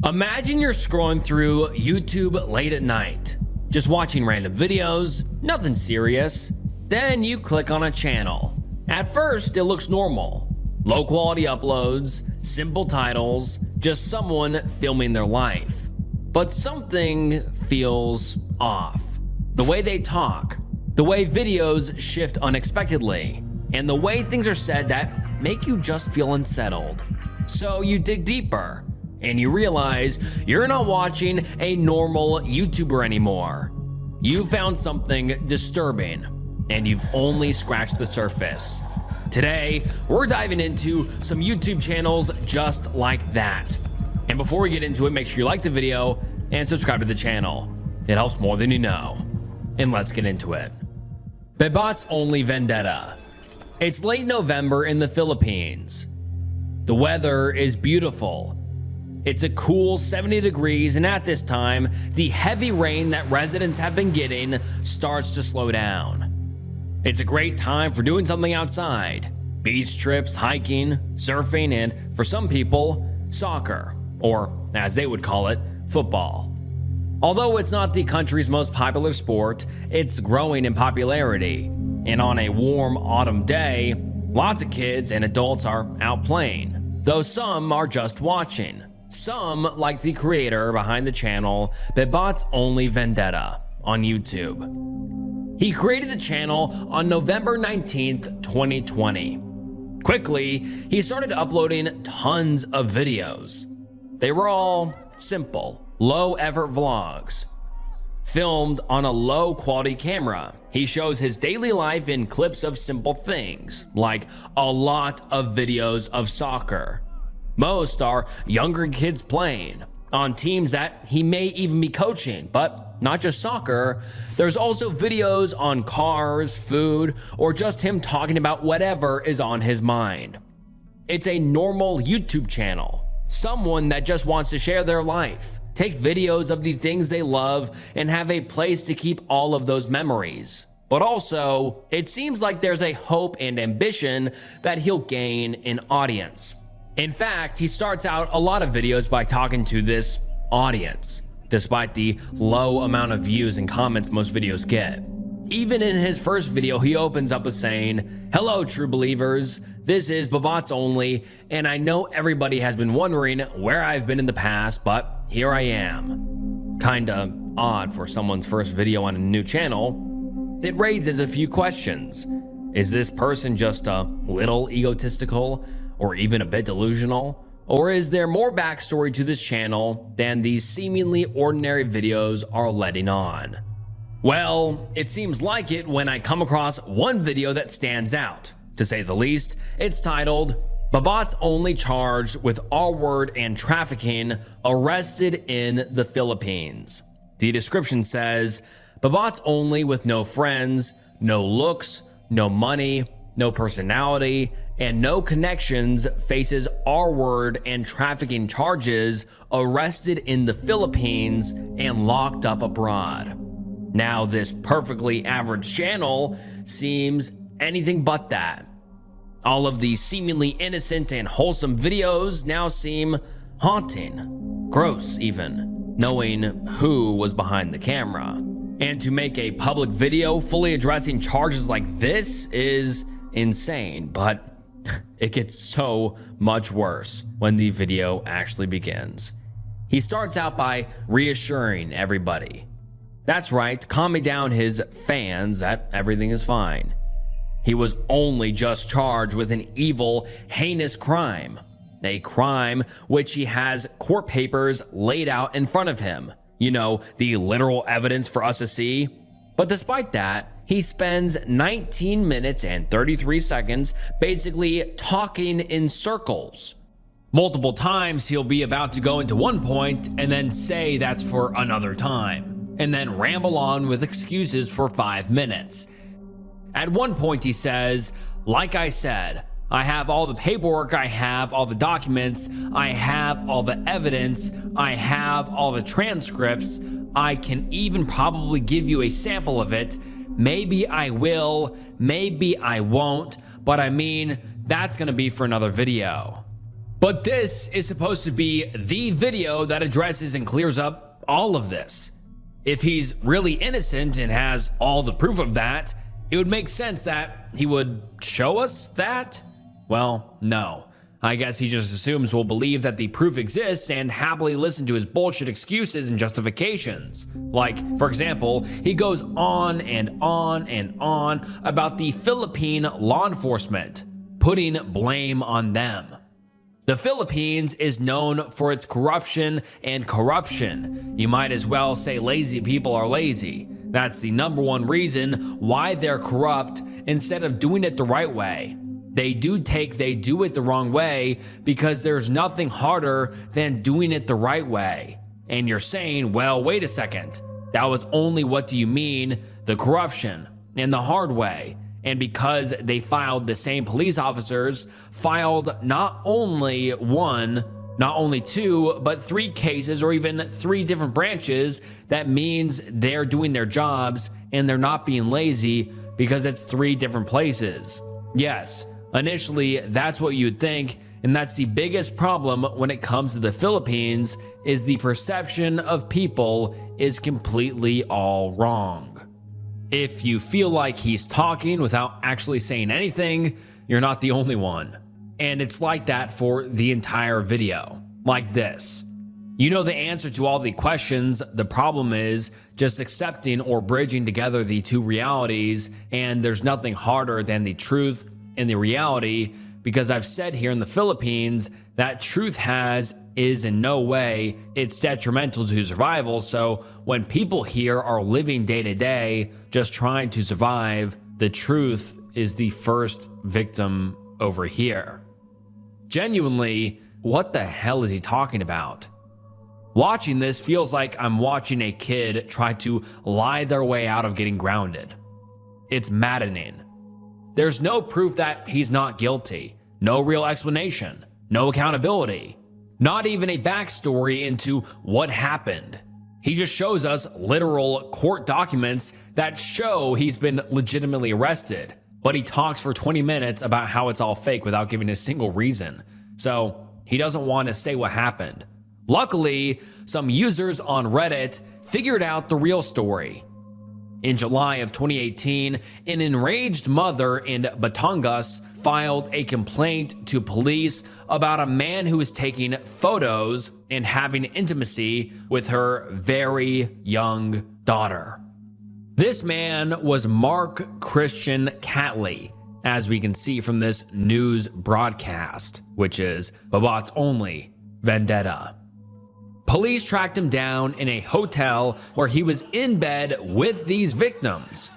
Imagine you're scrolling through YouTube late at night, just watching random videos, nothing serious. Then you click on a channel. At first, it looks normal. Low quality uploads, simple titles, just someone filming their life. But something feels off. The way they talk, the way videos shift unexpectedly, and the way things are said that make you just feel unsettled. So you dig deeper, and you realize you're not watching a normal YouTuber anymore. You found something disturbing, and you've only scratched the surface. Today, we're diving into some YouTube channels just like that. And before we get into it, make sure you like the video and subscribe to the channel. It helps more than you know. And let's get into it. Babat's Only Vendetta. It's late November in the Philippines. The weather is beautiful. It's a cool 70 degrees, and at this time, the heavy rain that residents have been getting starts to slow down. It's a great time for doing something outside. Beach trips, hiking, surfing, and for some people, soccer, or as they would call it, football. Although it's not the country's most popular sport, it's growing in popularity. And on a warm autumn day, lots of kids and adults are out playing, though some are just watching. Some, like the creator behind the channel, Babat's Only Vendetta on YouTube. He created the channel on November 19th, 2020. Quickly, he started uploading tons of videos. They were all simple, low-effort vlogs, filmed on a low-quality camera. He shows his daily life in clips of simple things, like a lot of videos of soccer. Most are younger kids playing on teams that he may even be coaching, but not just soccer. There's also videos on cars, food, or just him talking about whatever is on his mind. It's a normal YouTube channel, someone that just wants to share their life, take videos of the things they love, and have a place to keep all of those memories. But also, it seems like there's a hope and ambition that he'll gain an audience. In fact, he starts out a lot of videos by talking to this audience, despite the low amount of views and comments most videos get. Even in his first video, he opens up with saying, "Hello, true believers. This is Babat's Only, and I know everybody has been wondering where I've been in the past, but here I am." Kinda odd for someone's first video on a new channel. It raises a few questions. Is this person just a little egotistical, or even a bit delusional? Or is there more backstory to this channel than these seemingly ordinary videos are letting on? Well, it seems like it when I come across one video that stands out, to say the least. It's titled, "Babat's Only Charged with R-Word and Trafficking, Arrested in the Philippines." The description says, "Babat's Only with no friends, no looks, no money, no personality, and no connections faces R-word and trafficking charges, arrested in the Philippines and locked up abroad." Now, this perfectly average channel seems anything but that. All of these seemingly innocent and wholesome videos now seem haunting, gross even, knowing who was behind the camera. And to make a public video fully addressing charges like this is insane, but it gets so much worse when the video actually begins. He starts out by reassuring everybody. That's right, calming down his fans that everything is fine. He was only just charged with an evil, heinous crime. A crime which he has court papers laid out in front of him. You know, the literal evidence for us to see. But despite that, he spends 19 minutes and 33 seconds basically talking in circles. Multiple times he'll be about to go into one point and then say that's for another time, and then ramble on with excuses for 5 minutes. At one point he says, "Like I said, I have all the paperwork, I have all the documents, I have all the evidence, I have all the transcripts, I can even probably give you a sample of it. Maybe I will, maybe I won't, but I mean, that's gonna be for another video." But this is supposed to be the video that addresses and clears up all of this. If he's really innocent and has all the proof of that, it would make sense that he would show us that? Well, no. I guess he just assumes we'll believe that the proof exists and happily listen to his bullshit excuses and justifications. Like, for example, he goes on and on and on about the Philippine law enforcement, putting blame on them. The Philippines is known for its corruption and corruption. You might as well say lazy people are lazy. That's the number one reason why they're corrupt instead of doing it the right way. They do it the wrong way because there's nothing harder than doing it the right way. And you're saying, well, wait a second. That was only, what do you mean, the corruption and the hard way. And because they filed, the same police officers filed not only one, not only two, but three cases or even three different branches, that means they're doing their jobs and they're not being lazy because it's three different places. Yes, initially that's what you'd think, and that's the biggest problem when it comes to the Philippines, is the perception of people is completely all wrong. If you feel like he's talking without actually saying anything, you're not the only one. And it's like that for the entire video, like this. You know the answer to all the questions. The problem is just accepting or bridging together the two realities, and there's nothing harder than the truth and the reality, because I've said here in the Philippines that truth is in no way, it's detrimental to survival. So when people here are living day to day, just trying to survive, the truth is the first victim over here. Genuinely, what the hell is he talking about? Watching this feels like I'm watching a kid try to lie their way out of getting grounded. It's maddening. There's no proof that he's not guilty, no real explanation, no accountability. Not even a backstory into what happened. He just shows us literal court documents that show he's been legitimately arrested, but he talks for 20 minutes about how it's all fake without giving a single reason. So he doesn't want to say what happened. Luckily, some users on Reddit figured out the real story. In July of 2018, an enraged mother in Batangas filed a complaint to police about a man who was taking photos and having intimacy with her very young daughter. This man was Mark Christian Catley, as we can see from this news broadcast, which is Babat's only vendetta. Police tracked him down in a hotel where he was in bed with these victims.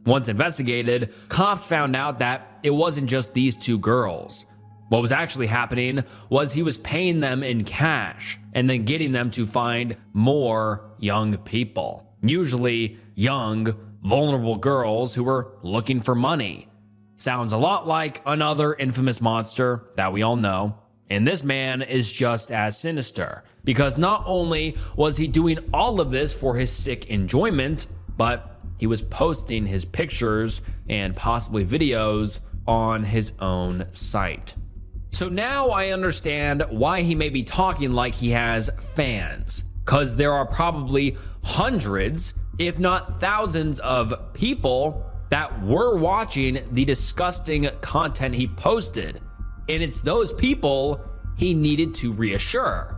Once investigated, cops found out that it wasn't just these two girls. What was actually happening was he was paying them in cash and then getting them to find more young people, usually young, vulnerable girls who were looking for money. Sounds a lot like another infamous monster that we all know. And this man is just as sinister, because not only was he doing all of this for his sick enjoyment, but he was posting his pictures and possibly videos on his own site. So now I understand why he may be talking like he has fans, because there are probably hundreds, if not thousands of people that were watching the disgusting content he posted. And it's those people he needed to reassure.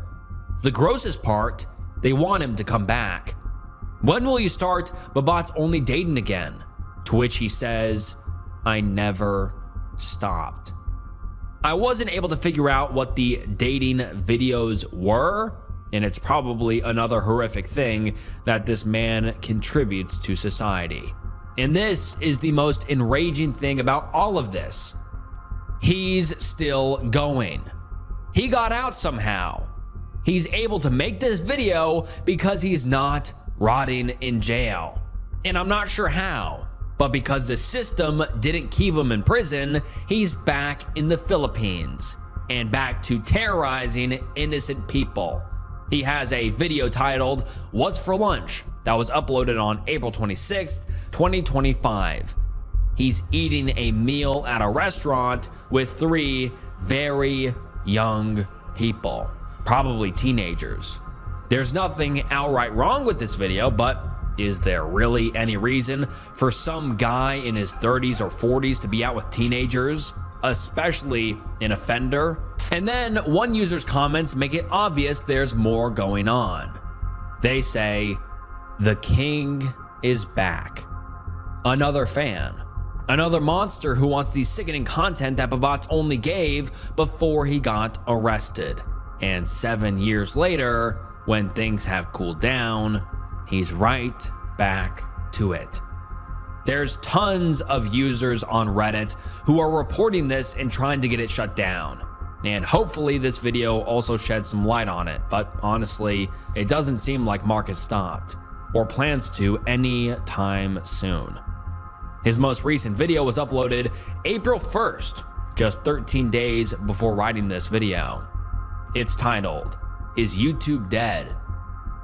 The grossest part, they want him to come back. When will you start Babat's only dating again? To which he says, I never stopped. I wasn't able to figure out what the dating videos were, and it's probably another horrific thing that this man contributes to society. And this is the most enraging thing about all of this. He's still going. He got out somehow. He's able to make this video because he's not rotting in jail. And I'm not sure how, but because the system didn't keep him in prison, he's back in the Philippines and back to terrorizing innocent people. He has a video titled, What's for Lunch? That was uploaded on April 26th, 2025. He's eating a meal at a restaurant with three very young people, probably teenagers. There's nothing outright wrong with this video, but is there really any reason for some guy in his 30s or 40s to be out with teenagers, especially an offender? And then one user's comments make it obvious there's more going on. They say, "The king is back." Another fan. Another monster who wants the sickening content that Babatz only gave before he got arrested. And 7 years later, when things have cooled down, he's right back to it. There's tons of users on Reddit who are reporting this and trying to get it shut down. And hopefully this video also sheds some light on it, but honestly, it doesn't seem like Mark has stopped, or plans to any time soon. His most recent video was uploaded April 1st, just 13 days before writing this video. It's titled, "Is YouTube Dead?"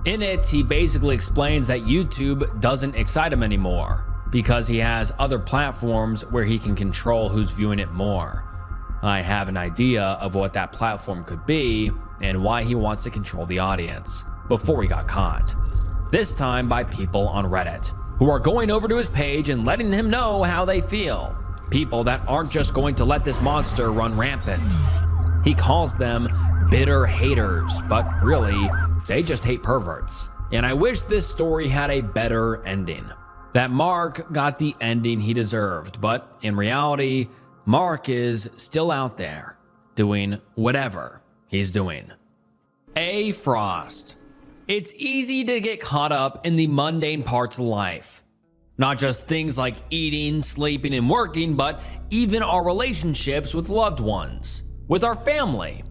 In it, he basically explains that YouTube doesn't excite him anymore because he has other platforms where he can control who's viewing it more. I have an idea of what that platform could be and why he wants to control the audience before he got caught. This time by people on Reddit who are going over to his page and letting him know how they feel. People that aren't just going to let this monster run rampant. He calls them bitter haters, but really, they just hate perverts. And I wish this story had a better ending. That Mark got the ending he deserved, but in reality, Mark is still out there doing whatever he's doing. A. Frost. It's easy to get caught up in the mundane parts of life. Not just things like eating, sleeping, and working, but even our relationships with loved ones, with our family.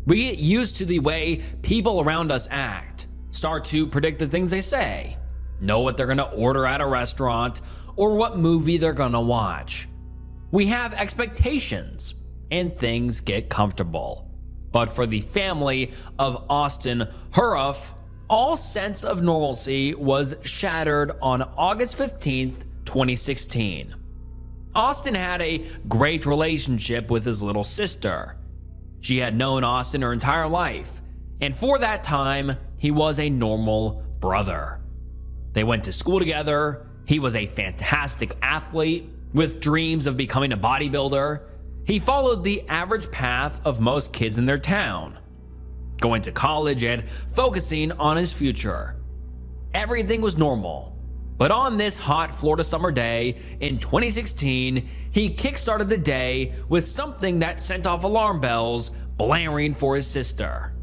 We get used to the way people around us act, start to predict the things they say, know what they're gonna order at a restaurant, or what movie they're gonna watch. We have expectations, and things get comfortable. But for the family of Austin Horrifying, all sense of normalcy was shattered on August 15th, 2016. Austin had a great relationship with his little sister. She had known Austin her entire life, and for that time, he was a normal brother. They went to school together. He was a fantastic athlete with dreams of becoming a bodybuilder. He followed the average path of most kids in their town, going to college and focusing on his future. Everything was normal. But on this hot Florida summer day in 2016, he kickstarted the day with something that sent off alarm bells blaring for his sister.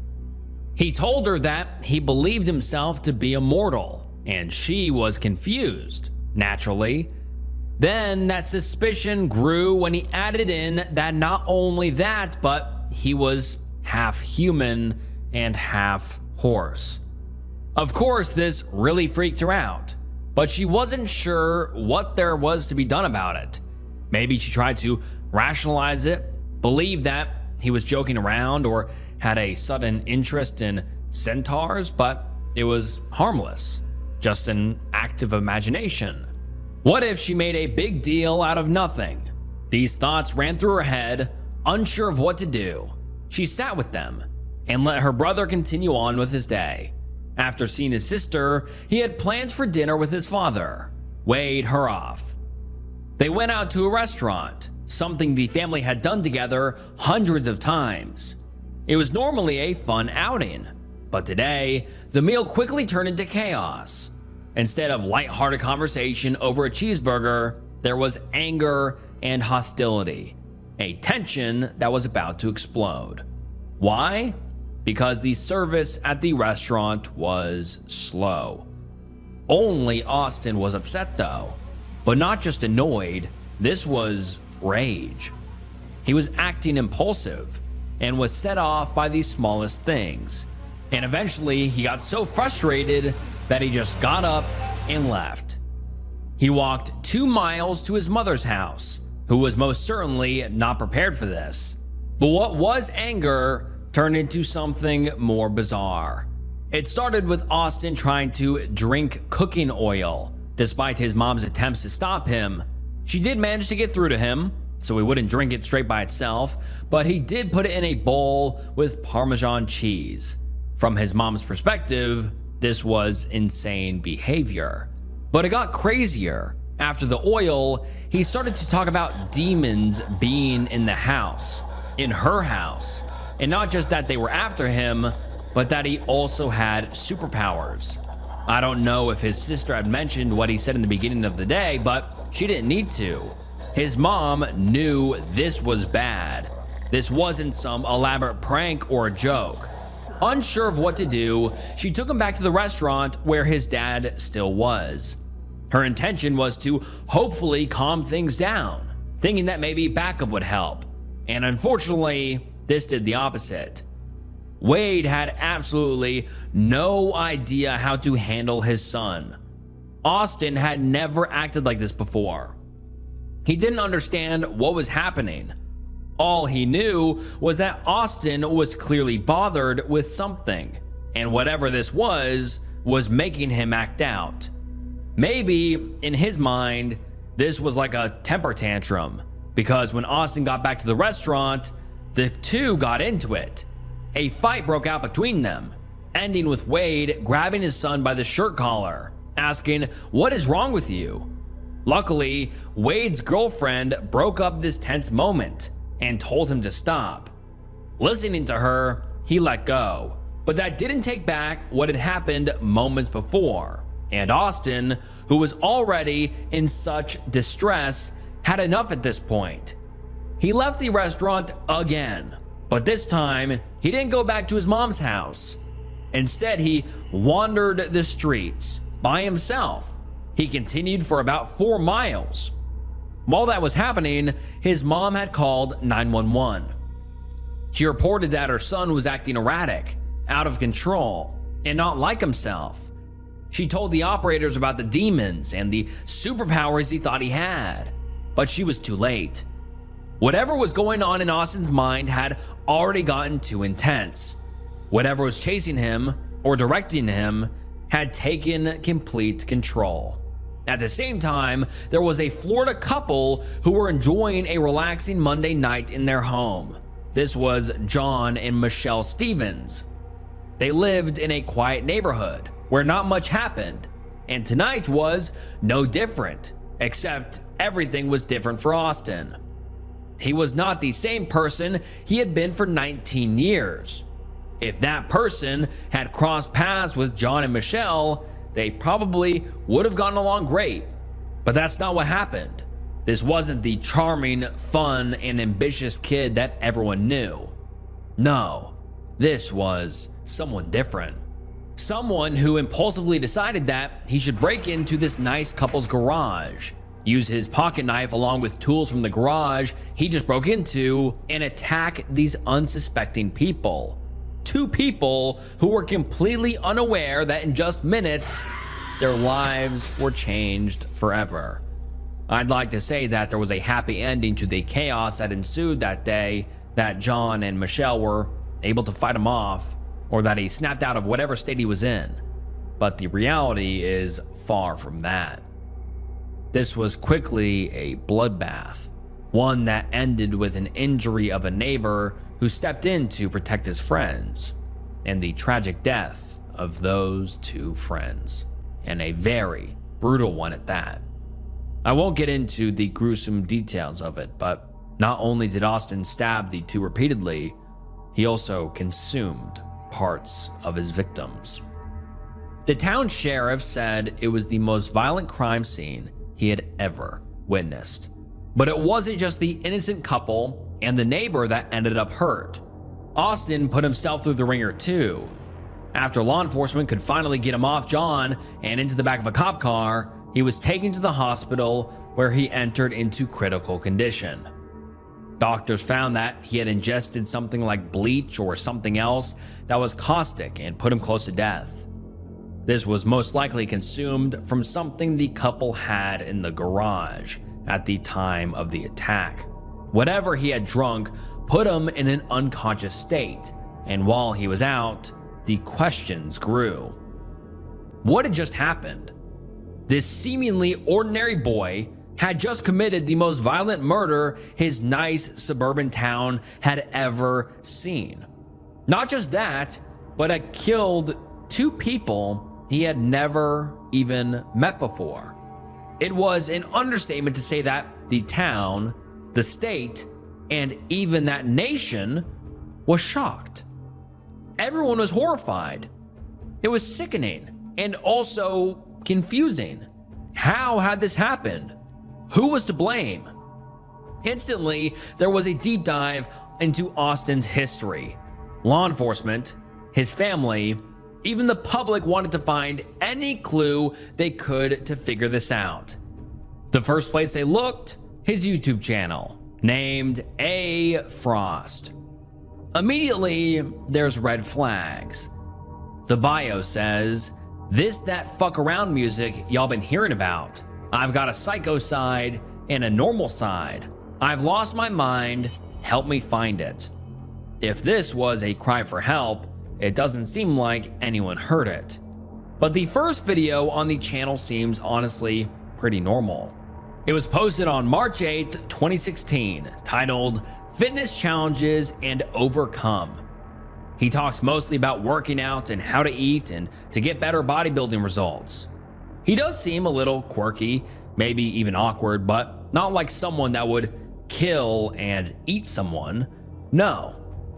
He told her that he believed himself to be immortal, and she was confused, naturally. Then that suspicion grew when he added in that not only that, but he was half human and half horse. Of course, this really freaked her out, but she wasn't sure what there was to be done about it. Maybe she tried to rationalize it, believe that he was joking around, or had a sudden interest in centaurs, but it was harmless, just an act of imagination. What if she made a big deal out of nothing? These thoughts ran through her head, unsure of what to do. She sat with them and let her brother continue on with his day. After seeing his sister, he had plans for dinner with his father, Wade Horrifying. They went out to a restaurant, something the family had done together hundreds of times. It was normally a fun outing, but today, the meal quickly turned into chaos. Instead of lighthearted conversation over a cheeseburger, there was anger and hostility, a tension that was about to explode. Why? Because the service at the restaurant was slow. Only Austin was upset though, but not just annoyed, this was rage. He was acting impulsive and was set off by the smallest things. And eventually he got so frustrated that he just got up and left. He walked 2 miles to his mother's house, who was most certainly not prepared for this. But what was anger turned into something more bizarre. It started with Austin trying to drink cooking oil. Despite his mom's attempts to stop him, she did manage to get through to him, so he wouldn't drink it straight by itself, but he did put it in a bowl with Parmesan cheese. From his mom's perspective, this was insane behavior. But it got crazier. After the oil, he started to talk about demons being in the house, in her house. And not just that they were after him, but that he also had superpowers. I don't know if his sister had mentioned what he said in the beginning of the day, but she didn't need to. His mom knew this was bad. This wasn't some elaborate prank or a joke. Unsure of what to do, she took him back to the restaurant where his dad still was. Her intention was to hopefully calm things down, thinking that maybe backup would help. And unfortunately, this did the opposite. Wade had absolutely no idea how to handle his son. Austin had never acted like this before. He didn't understand what was happening. All he knew was that Austin was clearly bothered with something, and whatever this was making him act out. Maybe, in his mind, this was like a temper tantrum, because when Austin got back to the restaurant, the two got into it. A fight broke out between them, ending with Wade grabbing his son by the shirt collar, asking, "What is wrong with you?" Luckily, Wade's girlfriend broke up this tense moment and told him to stop. Listening to her, he let go, but that didn't take back what had happened moments before. And Austin, who was already in such distress, had enough at this point. He left the restaurant again, but this time he didn't go back to his mom's house. Instead, he wandered the streets by himself. He continued for about 4 miles. While that was happening, his mom had called 911. She reported that her son was acting erratic, out of control, and not like himself. She told the operators about the demons and the superpowers he thought he had, but she was too late. Whatever was going on in Austin's mind had already gotten too intense. Whatever was chasing him or directing him had taken complete control. At the same time, there was a Florida couple who were enjoying a relaxing Monday night in their home. This was John and Michelle Stevens. They lived in a quiet neighborhood where not much happened, and tonight was no different, except everything was different for Austin. He was not the same person he had been for 19 years. If that person had crossed paths with John and Michelle, they probably would have gotten along great. But that's not what happened. This wasn't the charming, fun, and ambitious kid that everyone knew. No, this was someone different. Someone who impulsively decided that he should break into this nice couple's garage, use his pocket knife along with tools from the garage he just broke into, and attack these unsuspecting people. 2 people who were completely unaware that in just minutes, their lives were changed forever. I'd like to say that there was a happy ending to the chaos that ensued that day, that John and Michelle were able to fight him off, or that he snapped out of whatever state he was in. But the reality is far from that. This was quickly a bloodbath, one that ended with an injury of a neighbor who stepped in to protect his friends, and the tragic death of those 2 friends, and a very brutal one at that. I won't get into the gruesome details of it, but not only did Austin stab the 2 repeatedly, he also consumed parts of his victims. The town sheriff said it was the most violent crime scene he had ever witnessed. But it wasn't just the innocent couple and the neighbor that ended up hurt. Austin put himself through the ringer too. After law enforcement could finally get him off John and into the back of a cop car, he was taken to the hospital where he entered into critical condition. Doctors found that he had ingested something like bleach or something else that was caustic and put him close to death. This was most likely consumed from something the couple had in the garage at the time of the attack. Whatever he had drunk put him in an unconscious state, and while he was out, the questions grew. What had just happened? This seemingly ordinary boy had just committed the most violent murder his nice suburban town had ever seen. Not just that, but had killed 2 people he had never even met before. It was an understatement to say that the town, the state, and even that nation was shocked. Everyone was horrified. It was sickening and also confusing. How had this happened? Who was to blame? Instantly, there was a deep dive into Austin's history. Law enforcement, his family, even the public wanted to find any clue they could to figure this out. The first place they looked, his YouTube channel, named A. Frost. Immediately, there's red flags. The bio says, "This that fuck around music y'all been hearing about. I've got a psycho side and a normal side. I've lost my mind, help me find it." If this was a cry for help, it doesn't seem like anyone heard it. But the first video on the channel seems honestly pretty normal. It was posted on March 8th, 2016, titled "Fitness Challenges and Overcome." He talks mostly about working out and how to eat and to get better bodybuilding results. He does seem a little quirky, maybe even awkward, but not like someone that would kill and eat someone. No,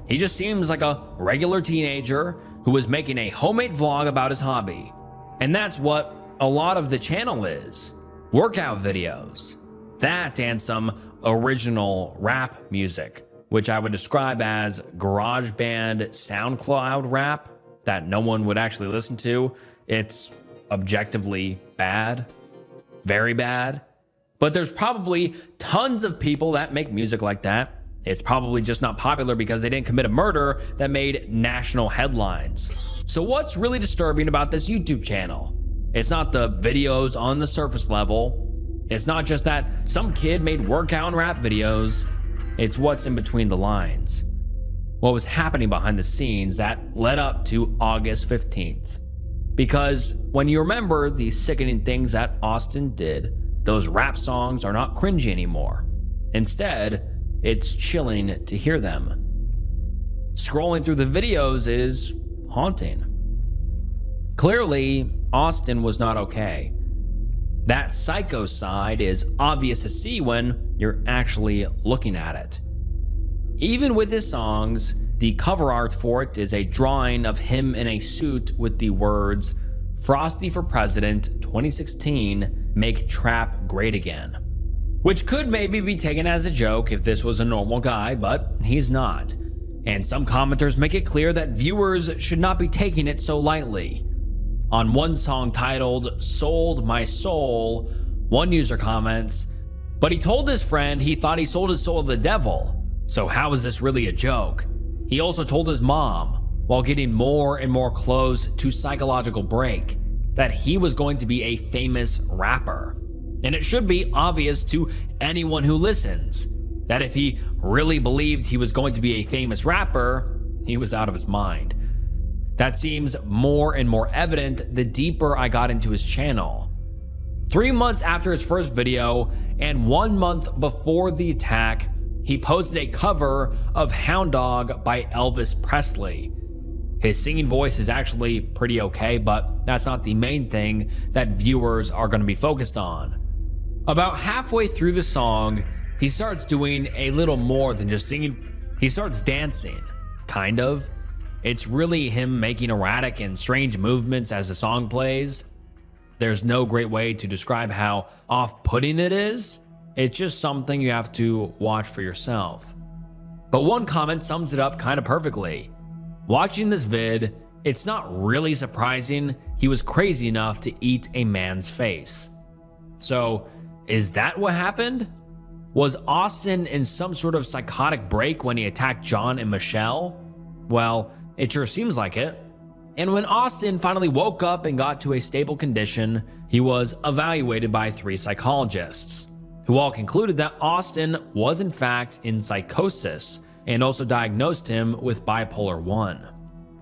he just seems like a regular teenager who was making a homemade vlog about his hobby. And that's what a lot of the channel is. Workout videos. That and some original rap music, which I would describe as garage band SoundCloud rap that no one would actually listen to. It's objectively bad, very bad, but there's probably tons of people that make music like that. It's probably just not popular because they didn't commit a murder that made national headlines. So what's really disturbing about this YouTube channel? It's not the videos on the surface level. It's not just that some kid made workout and rap videos. It's what's in between the lines. What was happening behind the scenes that led up to August 15th. Because when you remember the sickening things that Austin did, those rap songs are not cringy anymore. Instead, it's chilling to hear them. Scrolling through the videos is haunting. Clearly, Austin was not okay. That psycho side is obvious to see when you're actually looking at it. Even with his songs, the cover art for it is a drawing of him in a suit with the words, "Frosty for President 2016, make trap great again." Which could maybe be taken as a joke if this was a normal guy, but he's not. And some commenters make it clear that viewers should not be taking it so lightly. On one song titled "Sold My Soul," one user comments, "But he told his friend he thought he sold his soul to the devil. So how is this really a joke? He also told his mom, while getting more and more close to psychological break, that he was going to be a famous rapper. And it should be obvious to anyone who listens that if he really believed he was going to be a famous rapper, he was out of his mind." That seems more and more evident the deeper I got into his channel. 3 months after his first video and 1 month before the attack, he posted a cover of Hound Dog by Elvis Presley. His singing voice is actually pretty okay, but that's not the main thing that viewers are going to be focused on. About halfway through the song, he starts doing a little more than just singing. He starts dancing, kind of. It's really him making erratic and strange movements as the song plays. There's no great way to describe how off-putting it is. It's just something you have to watch for yourself. But one comment sums it up kind of perfectly. Watching this vid, it's not really surprising he was crazy enough to eat a man's face. So, is that what happened? Was Austin in some sort of psychotic break when he attacked John and Michelle? Well, it sure seems like it. And when Austin finally woke up and got to a stable condition, he was evaluated by 3 psychologists, who all concluded that Austin was in fact in psychosis and also diagnosed him with bipolar 1.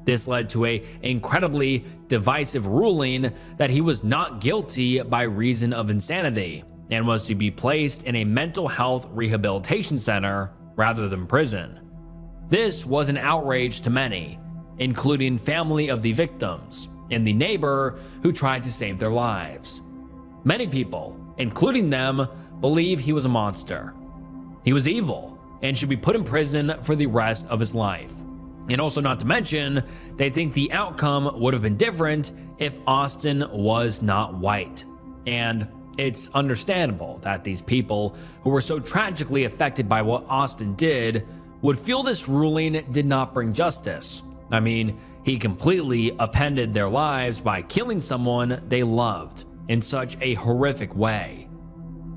This led to an incredibly divisive ruling that he was not guilty by reason of insanity, and was to be placed in a mental health rehabilitation center rather than prison. This was an outrage to many, including family of the victims and the neighbor who tried to save their lives. Many people, including them, believe he was a monster. He was evil and should be put in prison for the rest of his life. And also, not to mention, they think the outcome would have been different if Austin was not white. And it's understandable that these people who were so tragically affected by what Austin did would feel this ruling did not bring justice. I mean, he completely upended their lives by killing someone they loved in such a horrific way.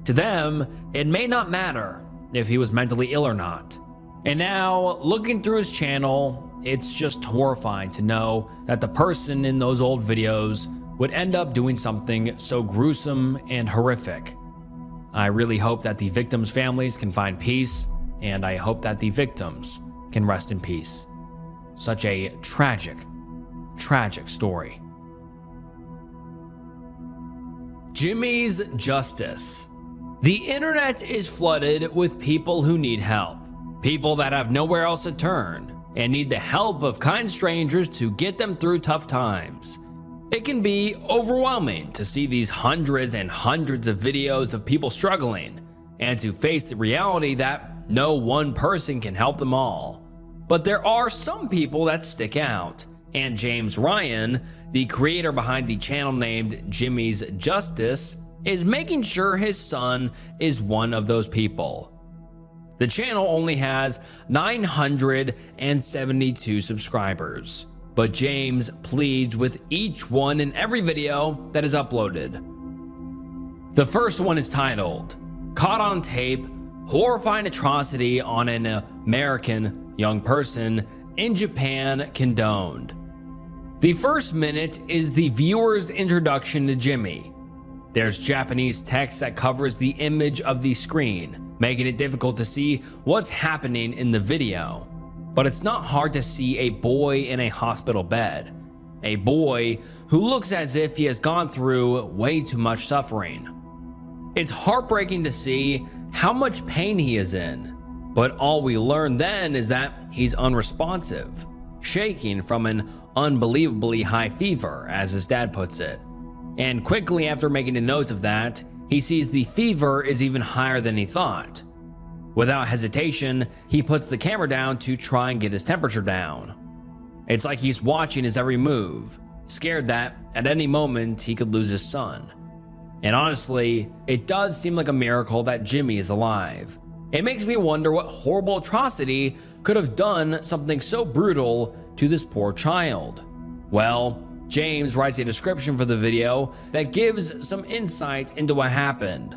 To them, it may not matter if he was mentally ill or not. And now, looking through his channel, it's just horrifying to know that the person in those old videos would end up doing something so gruesome and horrific. I really hope that the victims' families can find peace, and I hope that the victims can rest in peace. Such a tragic, tragic story. Jimmy's justice. The internet is flooded with people who need help. People that have nowhere else to turn and need the help of kind strangers to get them through tough times. It can be overwhelming to see these hundreds and hundreds of videos of people struggling and to face the reality that no one person can help them all. But there are some people that stick out, and James Ryan, the creator behind the channel named Jimmy's Justice, is making sure his son is one of those people. The channel only has 972 subscribers, but James pleads with each one in every video that is uploaded. The first one is titled, "Caught on Tape, Horrifying Atrocity on an American Young Person in Japan Condoned." The first minute is the viewer's introduction to Jimmy. There's Japanese text that covers the image of the screen, making it difficult to see what's happening in the video. But it's not hard to see a boy in a hospital bed. A boy who looks as if he has gone through way too much suffering. It's heartbreaking to see how much pain he is in, but all we learn then is that he's unresponsive, shaking from an unbelievably high fever, as his dad puts it. And quickly after making a note of that, he sees the fever is even higher than he thought. Without hesitation, he puts the camera down to try and get his temperature down. It's like he's watching his every move, scared that at any moment he could lose his son. And honestly, it does seem like a miracle that Jimmy is alive. It makes me wonder what horrible atrocity could have done something so brutal to this poor child. Well, James writes a description for the video that gives some insight into what happened.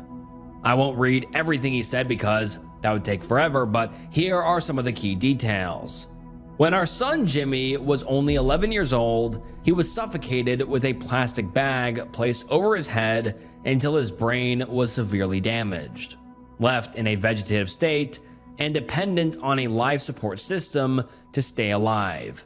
I won't read everything he said because that would take forever, but here are some of the key details. When our son Jimmy was only 11 years old, he was suffocated with a plastic bag placed over his head until his brain was severely damaged, left in a vegetative state, and dependent on a life support system to stay alive.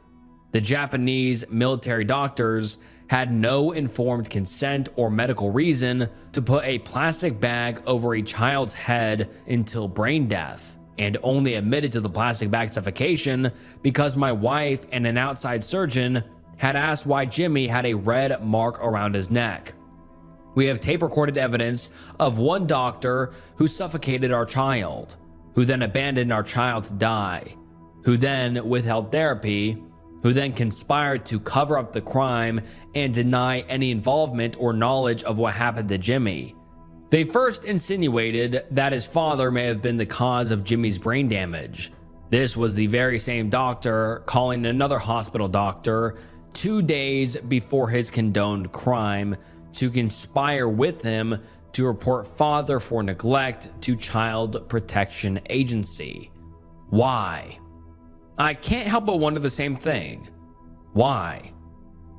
The Japanese military doctors had no informed consent or medical reason to put a plastic bag over a child's head until brain death, and only admitted to the plastic bag suffocation because my wife and an outside surgeon had asked why Jimmy had a red mark around his neck. We have tape-recorded evidence of one doctor who suffocated our child, who then abandoned our child to die, who then withheld therapy, who then conspired to cover up the crime and deny any involvement or knowledge of what happened to Jimmy. They first insinuated that his father may have been the cause of Jimmy's brain damage. This was the very same doctor calling another hospital doctor 2 days before his condoned crime to conspire with him to report father for neglect to Child Protection Agency. Why? I can't help but wonder the same thing. Why?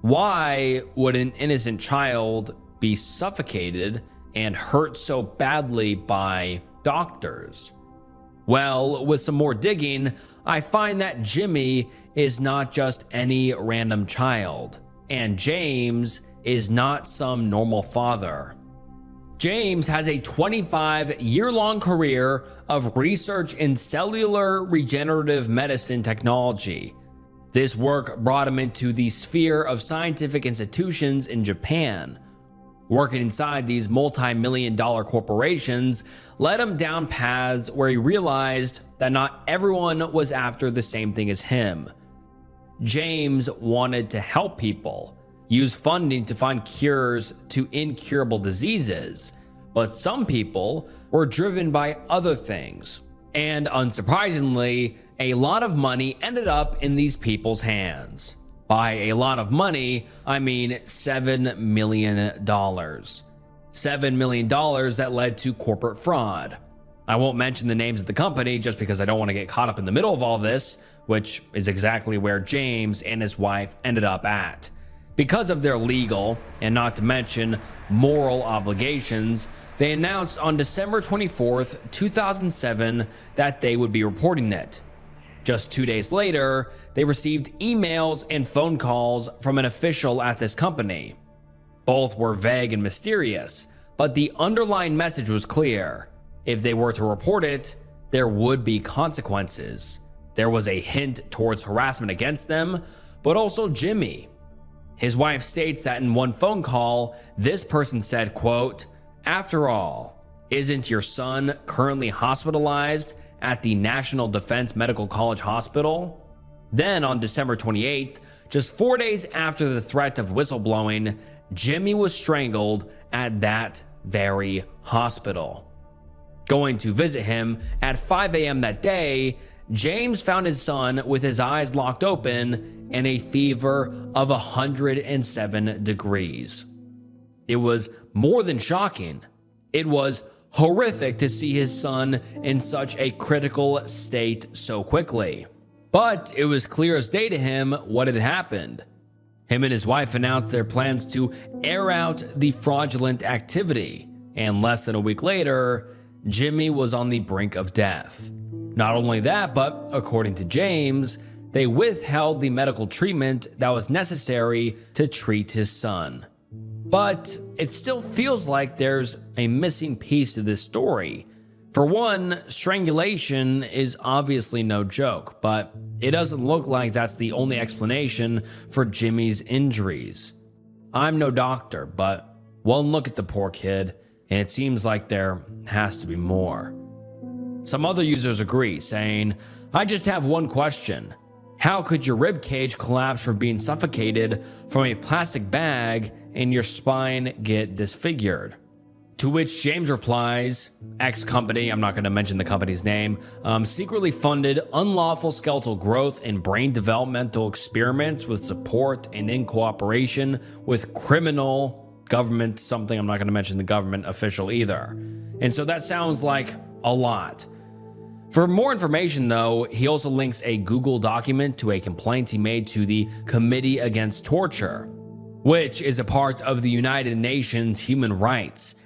Why would an innocent child be suffocated and hurt so badly by doctors? Well, with some more digging, I find that Jimmy is not just any random child, and James is not some normal father. James has a 25-year-long career of research in cellular regenerative medicine technology. This work brought him into the sphere of scientific institutions in Japan. Working inside these multi-million-dollar corporations led him down paths where he realized that not everyone was after the same thing as him. James wanted to help people, use funding to find cures to incurable diseases, but some people were driven by other things. And unsurprisingly, a lot of money ended up in these people's hands. By a lot of money, I mean $7 million. $7 million that led to corporate fraud. I won't mention the names of the company just because I don't want to get caught up in the middle of all this, which is exactly where James and his wife ended up at. Because of their legal, and not to mention moral obligations, they announced on December 24th, 2007 that they would be reporting it. Just 2 days later, they received emails and phone calls from an official at this company. Both were vague and mysterious, but the underlying message was clear. If they were to report it, there would be consequences. There was a hint towards harassment against them, but also Jimmy. His wife states that in one phone call, this person said, quote, "After all, isn't your son currently hospitalized at the National Defense Medical College Hospital?" Then on December 28th, just 4 days after the threat of whistleblowing, Jimmy was strangled at that very hospital. Going to visit him at 5 a.m. that day, James found his son with his eyes locked open and a fever of 107 degrees. It was more than shocking. It was horrific to see his son in such a critical state so quickly. But it was clear as day to him what had happened. Him and his wife announced their plans to air out the fraudulent activity, and less than a week later, Jimmy was on the brink of death. Not only that, but according to James, they withheld the medical treatment that was necessary to treat his son. But it still feels like there's a missing piece to this story. For one, strangulation is obviously no joke, but it doesn't look like that's the only explanation for Jimmy's injuries. I'm no doctor, but one look at the poor kid, and it seems like there has to be more. Some other users agree, saying, "I just have one question. How could your rib cage collapse from being suffocated from a plastic bag and your spine get disfigured?" To which James replies, X company, I'm not going to mention the company's name, secretly funded unlawful skeletal growth and brain developmental experiments with support and in cooperation with criminal government, something I'm not going to mention the government official either. And so that sounds like a lot. For more information though, he also links a Google document to a complaint he made to the Committee Against Torture, which is a part of the United Nations Human Rights.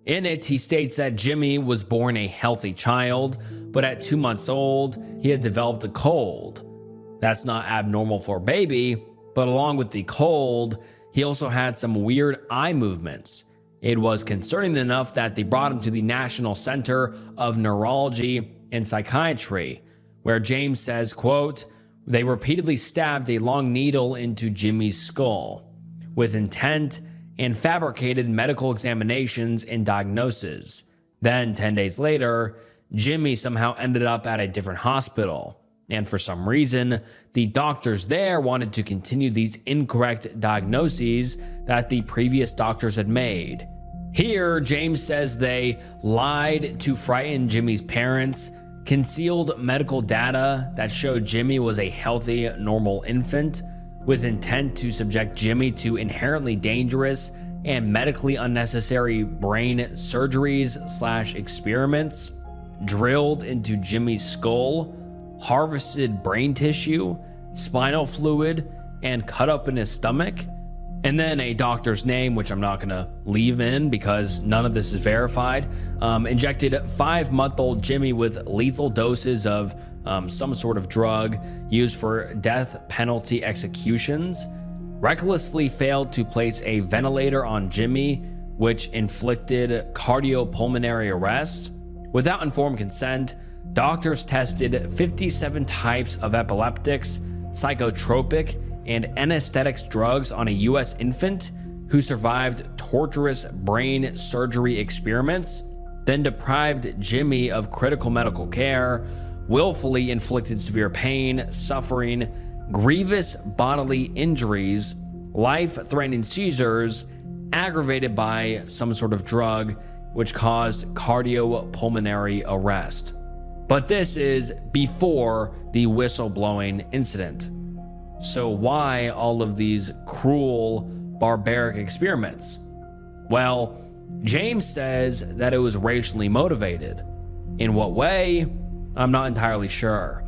In it, he states that Jimmy was born a healthy child, but at 2 months old, he had developed a cold. That's not abnormal for a baby, but along with the cold, he also had some weird eye movements. It was concerning enough that they brought him to the National Center of Neurology and Psychiatry, where James says, quote, "They repeatedly stabbed a long needle into Jimmy's skull with intent and fabricated medical examinations and diagnoses. Then 10 days later, Jimmy somehow ended up at a different hospital. And for some reason, the doctors there wanted to continue these incorrect diagnoses that the previous doctors had made. Here, James says they lied to frighten Jimmy's parents, concealed medical data that showed Jimmy was a healthy, normal infant, with intent to subject Jimmy to inherently dangerous and medically unnecessary brain surgeries/experiments, drilled into Jimmy's skull, harvested brain tissue, spinal fluid, and cut up in his stomach. And then a doctor's name, which I'm not going to leave in because none of this is verified, injected 5-month-old Jimmy with lethal doses of some sort of drug used for death penalty executions, recklessly failed to place a ventilator on Jimmy, which inflicted cardiopulmonary arrest. Without informed consent, doctors tested 57 types of epileptics, psychotropic, and anesthetics drugs on a U.S. infant who survived torturous brain surgery experiments, then deprived Jimmy of critical medical care, willfully inflicted severe pain, suffering, grievous bodily injuries, life-threatening seizures, aggravated by some sort of drug, which caused cardiopulmonary arrest. But this is before the whistleblowing incident. So why all of these cruel, barbaric experiments? Well, James says that it was racially motivated. In what way? I'm not entirely sure.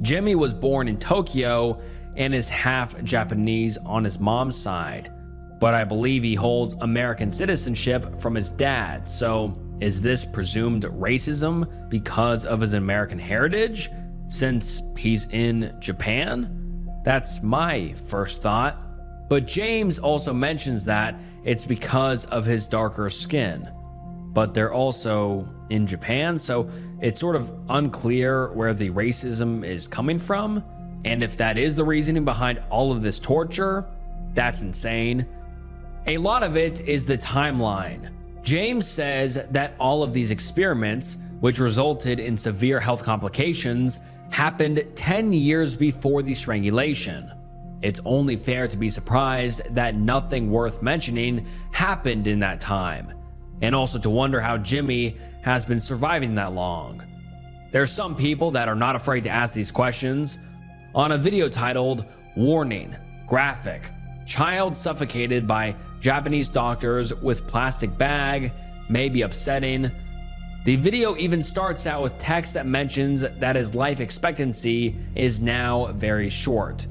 Jimmy was born in Tokyo and is half Japanese on his mom's side, but I believe he holds American citizenship from his dad. So is this presumed racism because of his American heritage, since he's in Japan? That's my first thought. But James also mentions that it's because of his darker skin. But they're also in Japan, so it's sort of unclear where the racism is coming from. And if that is the reasoning behind all of this torture, that's insane. A lot of it is the timeline. James says that all of these experiments, which resulted in severe health complications, happened 10 years before the strangulation. It's only fair to be surprised that nothing worth mentioning happened in that time, and also to wonder how Jimmy has been surviving that long. There's some people that are not afraid to ask these questions. On a video titled, "Warning, Graphic, Child Suffocated by Japanese Doctors with Plastic Bag, May Be Upsetting," the video even starts out with text that mentions that his life expectancy is now very short.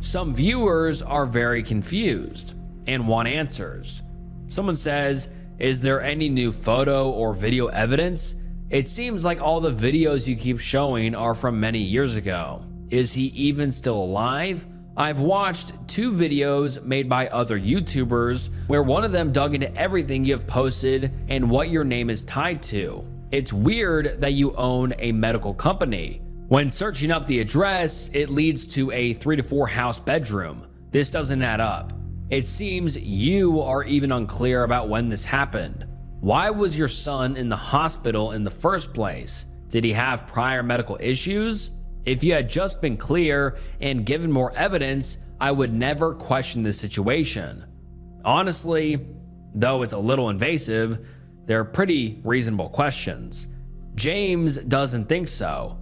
Some viewers are very confused and want answers. Someone says, "Is there any new photo or video evidence? It seems like all the videos you keep showing are from many years ago. Is he even still alive?" I've watched 2 videos made by other YouTubers where one of them dug into everything you have posted and what your name is tied to. It's weird that you own a medical company. When searching up the address, it leads to a 3 to 4 house bedroom. This doesn't add up. It seems you are even unclear about when this happened. Why was your son in the hospital in the first place? Did he have prior medical issues? If you had just been clear and given more evidence, I would never question this situation. Honestly, though it's a little invasive, they're pretty reasonable questions. James doesn't think so.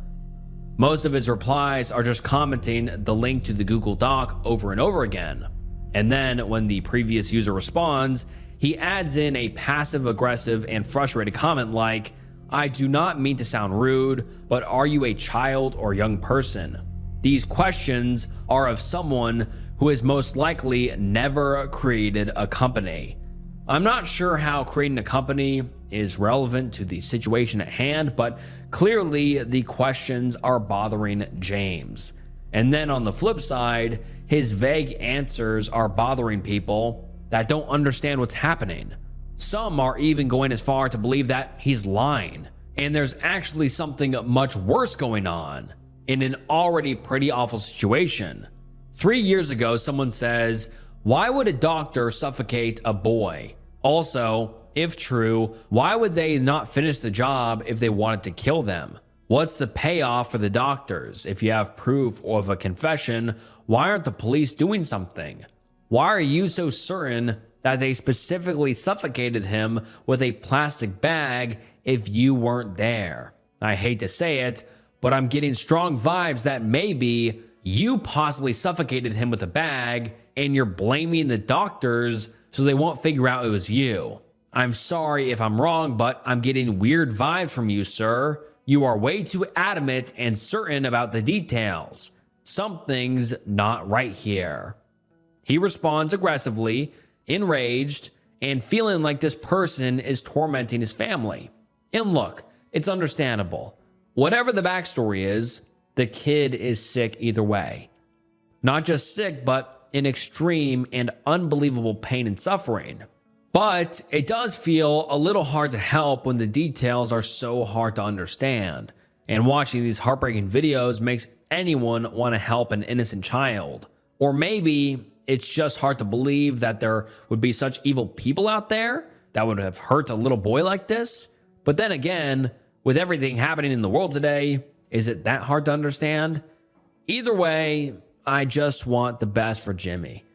Most of his replies are just commenting the link to the Google Doc over and over again. And then when the previous user responds, he adds in a passive-aggressive and frustrated comment like, "I do not mean to sound rude, but are you a child or young person?" These questions are of someone who has most likely never created a company. I'm not sure how creating a company is relevant to the situation at hand, but clearly the questions are bothering James. And then on the flip side, his vague answers are bothering people that don't understand what's happening. Some are even going as far to believe that he's lying, and there's actually something much worse going on in an already pretty awful situation. 3 years ago, someone says, "Why would a doctor suffocate a boy? Also, if true, why would they not finish the job if they wanted to kill them? What's the payoff for the doctors? If you have proof of a confession, why aren't the police doing something? Why are you so certain that they specifically suffocated him with a plastic bag if you weren't there?" I hate to say it, but I'm getting strong vibes that maybe you possibly suffocated him with a bag and you're blaming the doctors so they won't figure out it was you. I'm sorry if I'm wrong, but I'm getting weird vibes from you, sir. You are way too adamant and certain about the details. Something's not right here. He responds aggressively, enraged, and feeling like this person is tormenting his family. And look, it's understandable. Whatever the backstory is, the kid is sick either way. Not just sick, but in extreme and unbelievable pain and suffering. But it does feel a little hard to help when the details are so hard to understand. And watching these heartbreaking videos makes anyone want to help an innocent child. Or maybe it's just hard to believe that there would be such evil people out there that would have hurt a little boy like this. But then again, with everything happening in the world today, is it that hard to understand? Either way, I just want the best for Jimmy.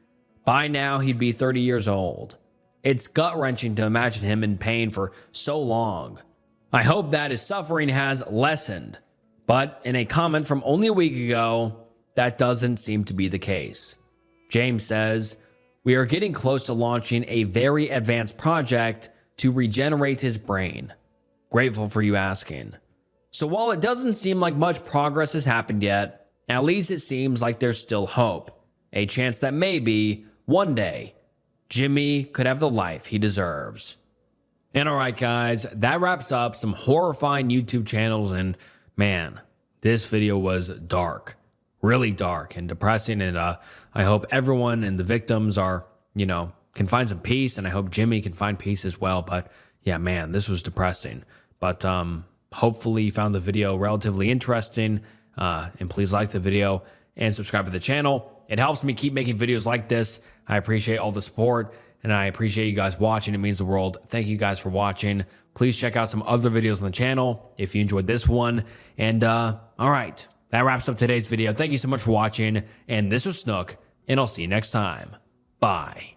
By now, he'd be 30 years old. It's gut-wrenching to imagine him in pain for so long. I hope that his suffering has lessened, but in a comment from only a week ago, that doesn't seem to be the case. James says, "We are getting close to launching a very advanced project to regenerate his brain. Grateful for you asking." So while it doesn't seem like much progress has happened yet, at least it seems like there's still hope. A chance that maybe, one day, Jimmy could have the life he deserves. And alright guys, that wraps up some horrifying YouTube channels, and man, this video was dark. Really dark and depressing, and I hope everyone and the victims are, can find some peace, and I hope Jimmy can find peace as well. But yeah, man, this was depressing. But hopefully you found the video relatively interesting, and please like the video and subscribe to the channel. It helps me keep making videos like this. I appreciate all the support, and I appreciate you guys watching. It means the world. Thank you guys for watching. Please check out some other videos on the channel if you enjoyed this one. And all right, that wraps up today's video. Thank you so much for watching, and this was Snook, and I'll see you next time. Bye.